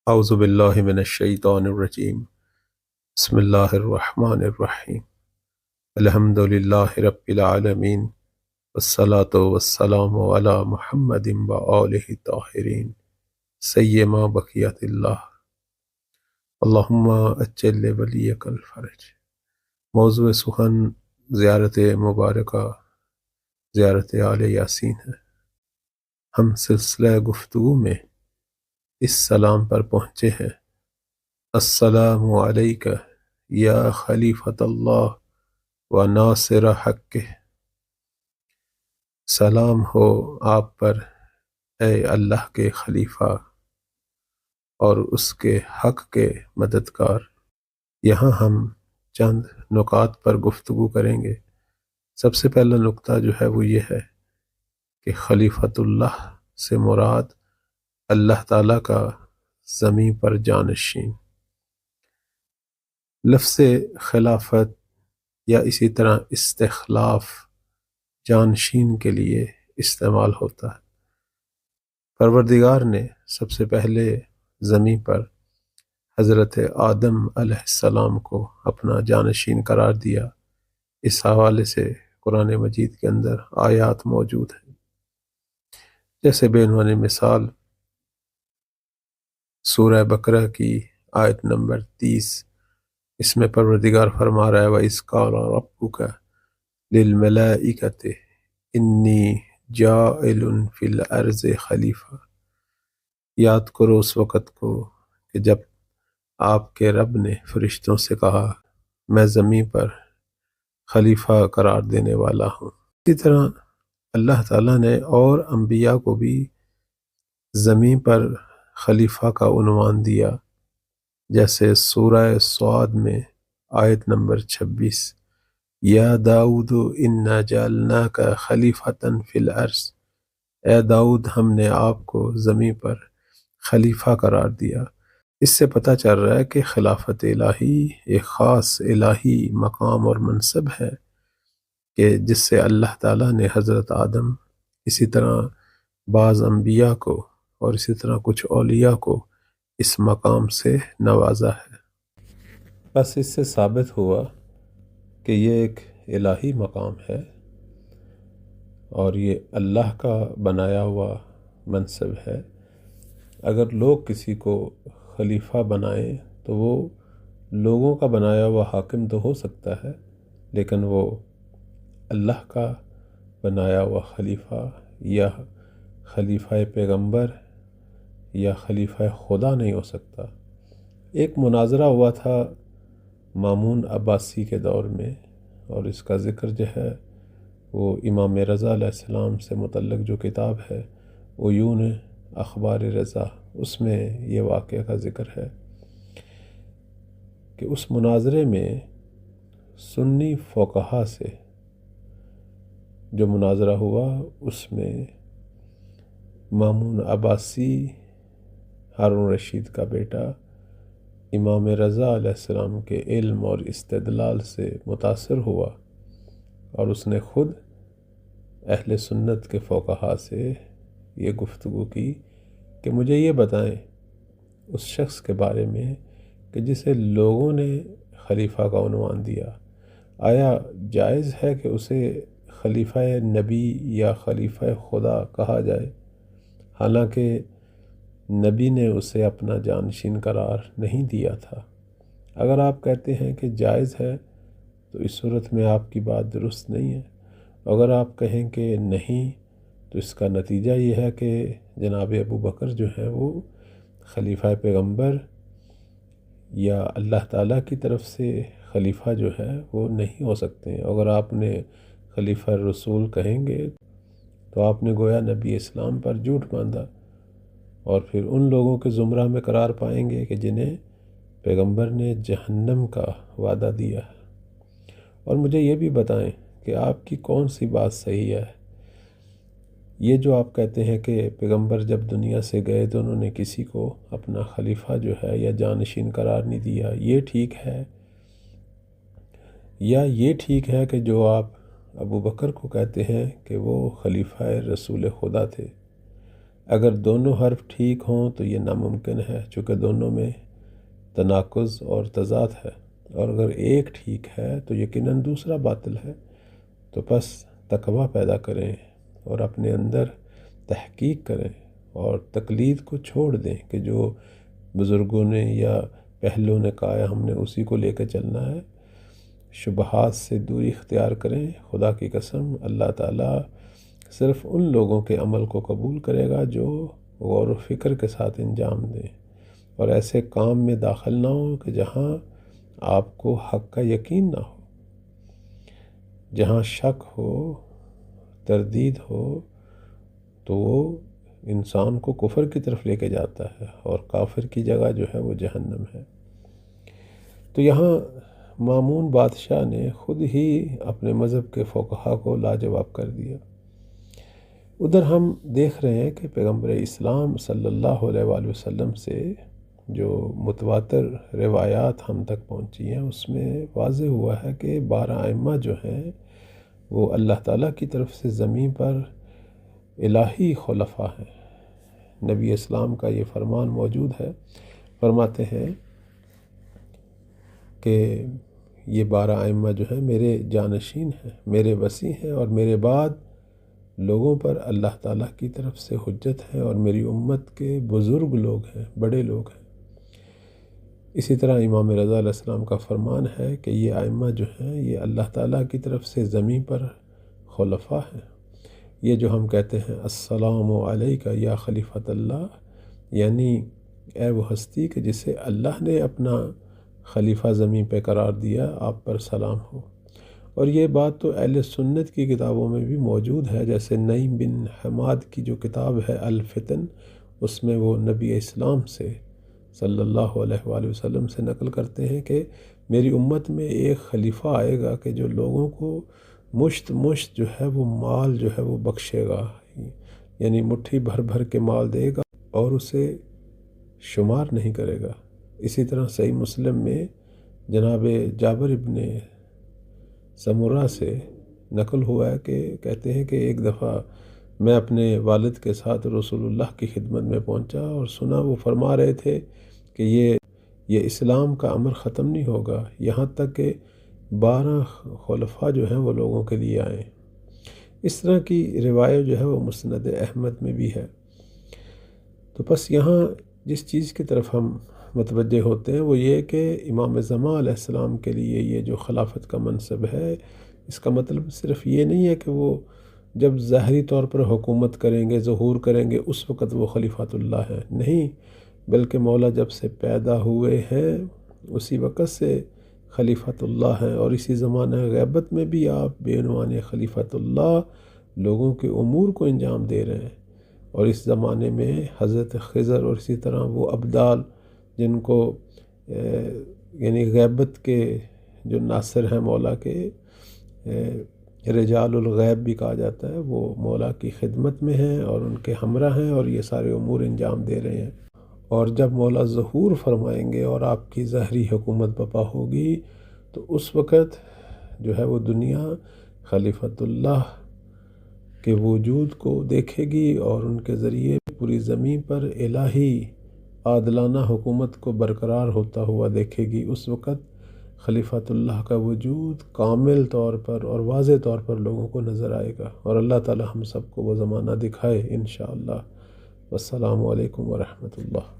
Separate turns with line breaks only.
اعوذ باللہ من الشیطان الرجیم بسم اللہ الرحمن الرحیم الحمد للہ رب العالمین والصلاة والسلام علی محمد وآلہ الطاہرین سیما بقیت اللہ اللہم اجل ولیک الفرج۔ موضوع سخن زیارت مبارکہ زیارت آل یاسین ہے۔ ہم سلسلہ گفتگو میں اس سلام پر پہنچے ہیں: السلام علیکہ یا خلیفۃ اللہ و ناصر حق۔ سلام ہو آپ پر اے اللہ کے خلیفہ اور اس کے حق کے مددگار۔ یہاں ہم چند نکات پر گفتگو کریں گے۔ سب سے پہلا نکتہ جو ہے وہ یہ ہے کہ خلیفۃ اللہ سے مراد اللہ تعالیٰ کا زمین پر جانشین۔ لفظ خلافت یا اسی طرح استخلاف جانشین کے لیے استعمال ہوتا ہے۔ پروردگار نے سب سے پہلے زمین پر حضرت آدم علیہ السلام کو اپنا جانشین قرار دیا۔ اس حوالے سے قرآن مجید کے اندر آیات موجود ہیں، جیسے بے عنوان مثال سورہ بقرہ کی آیت نمبر 30۔ اس میں پروردگار فرما رہا ہے وَإِذْ قَالَ رَبُّكَ لِلْمَلَائِكَةِ إِنِّي جَاعِلٌ فِي الْأَرْضِ خلیفہ۔ یاد کرو اس وقت کو کہ جب آپ کے رب نے فرشتوں سے کہا میں زمین پر خلیفہ قرار دینے والا ہوں۔ اسی طرح اللہ تعالیٰ نے اور انبیاء کو بھی زمین پر خلیفہ کا عنوان دیا، جیسے سورہ صاد میں آیت نمبر 26 یا داؤد انا جعلناک خلیفۃ فی الارض۔ اے داؤد ہم نے آپ کو زمین پر خلیفہ قرار دیا۔ اس سے پتہ چل رہا ہے کہ خلافت الہی ایک خاص الہی مقام اور منصب ہے کہ جس سے اللہ تعالیٰ نے حضرت آدم، اسی طرح بعض انبیاء کو اور اسی طرح کچھ اولیاء کو اس مقام سے نوازا ہے۔ بس اس سے ثابت ہوا کہ یہ ایک الہی مقام ہے اور یہ اللہ کا بنایا ہوا منصب ہے۔ اگر لوگ کسی کو خلیفہ بنائیں تو وہ لوگوں کا بنایا ہوا حاکم تو ہو سکتا ہے، لیکن وہ اللہ کا بنایا ہوا خلیفہ یا خلیفہ پیغمبر یا خلیفہ خدا نہیں ہو سکتا۔ ایک مناظرہ ہوا تھا مامون عباسی کے دور میں، اور اس کا ذکر جو ہے وہ امام رضا علیہ السلام سے متعلق جو کتاب ہے عیون اخبار رضا، اس میں یہ واقعہ کا ذکر ہے کہ اس مناظرے میں سنی فقہا سے جو مناظرہ ہوا اس میں مامون عباسی ہارون رشید کا بیٹا امام رضا علیہ السلام کے علم اور استدلال سے متاثر ہوا، اور اس نے خود اہل سنت کے فقہا سے یہ گفتگو کی کہ مجھے یہ بتائیں اس شخص کے بارے میں کہ جسے لوگوں نے خلیفہ کا عنوان دیا، آیا جائز ہے کہ اسے خلیفہ نبی یا خلیفہ خدا کہا جائے، حالانکہ نبی نے اسے اپنا جانشین قرار نہیں دیا تھا؟ اگر آپ کہتے ہیں کہ جائز ہے تو اس صورت میں آپ کی بات درست نہیں ہے۔ اگر آپ کہیں کہ نہیں تو اس کا نتیجہ یہ ہے کہ جناب ابو بکر جو ہیں وہ خلیفہ پیغمبر یا اللہ تعالیٰ کی طرف سے خلیفہ جو ہے وہ نہیں ہو سکتے۔ اگر آپ نے خلیفہ رسول کہیں گے تو آپ نے گویا نبی اسلام پر جھوٹ باندھا، اور پھر ان لوگوں کے زمرہ میں قرار پائیں گے کہ جنہیں پیغمبر نے جہنم کا وعدہ دیا ہے۔ اور مجھے یہ بھی بتائیں کہ آپ کی کون سی بات صحیح ہے؟ یہ جو آپ کہتے ہیں کہ پیغمبر جب دنیا سے گئے تو انہوں نے کسی کو اپنا خلیفہ جو ہے یا جانشین قرار نہیں دیا، یہ ٹھیک ہے؟ یا یہ ٹھیک ہے کہ جو آپ ابو بکر کو کہتے ہیں کہ وہ خلیفہ رسول خدا تھے؟ اگر دونوں حرف ٹھیک ہوں تو یہ ناممکن ہے، چونکہ دونوں میں تناقض اور تضاد ہے، اور اگر ایک ٹھیک ہے تو یقیناً دوسرا باطل ہے۔ تو پس تقویٰ پیدا کریں اور اپنے اندر تحقیق کریں اور تقلید کو چھوڑ دیں کہ جو بزرگوں نے یا پہلوں نے کہا ہے ہم نے اسی کو لے کے چلنا ہے۔ شبہات سے دوری اختیار کریں۔ خدا کی قسم اللہ تعالیٰ صرف ان لوگوں کے عمل کو قبول کرے گا جو غور و فکر کے ساتھ انجام دیں اور ایسے کام میں داخل نہ ہوں کہ جہاں آپ کو حق کا یقین نہ ہو، جہاں شک ہو، تردید ہو، تو وہ انسان کو کفر کی طرف لے کے جاتا ہے، اور کافر کی جگہ جو ہے وہ جہنم ہے۔ تو یہاں مامون بادشاہ نے خود ہی اپنے مذہب کے فقہا کو لاجواب کر دیا۔ ادھر ہم دیکھ رہے ہیں کہ پیغمبر اسلام صلی اللہ علیہ وآلہ وسلم سے جو متواتر روایات ہم تک پہنچی ہیں اس میں واضح ہوا ہے کہ 12 ائمہ جو ہیں وہ اللہ تعالیٰ کی طرف سے زمین پر الہی خلفاء ہیں۔ نبی اسلام کا یہ فرمان موجود ہے، فرماتے ہیں کہ یہ 12 ائمہ جو ہیں میرے جانشین ہیں، میرے وصی ہیں، اور میرے بعد لوگوں پر اللہ تعالیٰ کی طرف سے حجت ہے، اور میری امت کے بزرگ لوگ ہیں، بڑے لوگ ہیں۔ اسی طرح امام رضا علیہ السلام کا فرمان ہے کہ یہ ائمہ جو ہیں یہ اللہ تعالیٰ کی طرف سے زمین پر خلفاء ہیں۔ یہ جو ہم کہتے ہیں السلام علیکہ یا خلیفۃ اللہ، یعنی اے وہ ہستی کہ جسے اللہ نے اپنا خلیفہ زمین پہ قرار دیا، آپ پر سلام ہو۔ اور یہ بات تو اہل سنت کی کتابوں میں بھی موجود ہے، جیسے نعیم بن حماد کی جو کتاب ہے الفتن، اس میں وہ نبی اسلام سے صلی اللہ علیہ وآلہ وسلم سے نقل کرتے ہیں کہ میری امت میں ایک خلیفہ آئے گا کہ جو لوگوں کو مشت جو ہے وہ مال جو ہے وہ بخشے گا، یعنی مٹھی بھر بھر کے مال دے گا اور اسے شمار نہیں کرے گا۔ اسی طرح صحیح مسلم میں جناب جابر ابن سمرہ سے نقل ہوا ہے کہ کہتے ہیں کہ ایک دفعہ میں اپنے والد کے ساتھ رسول اللہ کی خدمت میں پہنچا اور سنا وہ فرما رہے تھے کہ یہ اسلام کا امر ختم نہیں ہوگا یہاں تک کہ 12 خلفاء جو ہیں وہ لوگوں کے لیے آئیں۔ اس طرح کی روایت جو ہے وہ مسند احمد میں بھی ہے۔ تو بس یہاں جس چیز کی طرف ہم متوجہ ہوتے ہیں وہ یہ کہ امام زمان علیہ السلام کے لیے یہ جو خلافت کا منصب ہے، اس کا مطلب صرف یہ نہیں ہے کہ وہ جب ظاہری طور پر حکومت کریں گے، ظہور کریں گے، اس وقت وہ خلیفۃ اللہ ہیں، نہیں، بلکہ مولا جب سے پیدا ہوئے ہیں اسی وقت سے خلیفۃ اللہ ہیں، اور اسی زمانہ غیبت میں بھی آپ بے عنوان خلیفۃ اللہ لوگوں کے امور کو انجام دے رہے ہیں۔ اور اس زمانے میں حضرت خضر اور اسی طرح وہ ابدال جن کو یعنی غیبت کے جو ناصر ہیں مولا کے، رجال الغیب بھی کہا جاتا ہے، وہ مولا کی خدمت میں ہیں اور ان کے ہمراہ ہیں اور یہ سارے امور انجام دے رہے ہیں۔ اور جب مولا ظہور فرمائیں گے اور آپ کی ظاہری حکومت بپا ہوگی تو اس وقت جو ہے وہ دنیا خلیفۃ اللہ کے وجود کو دیکھے گی اور ان کے ذریعے پوری زمین پر الہی عادلانہ حکومت کو برقرار ہوتا ہوا دیکھے گی۔ اس وقت خلیفۃ اللہ کا وجود کامل طور پر اور واضح طور پر لوگوں کو نظر آئے گا، اور اللہ تعالی ہم سب کو وہ زمانہ دکھائے انشاءاللہ۔ والسلام علیکم ورحمۃ اللہ۔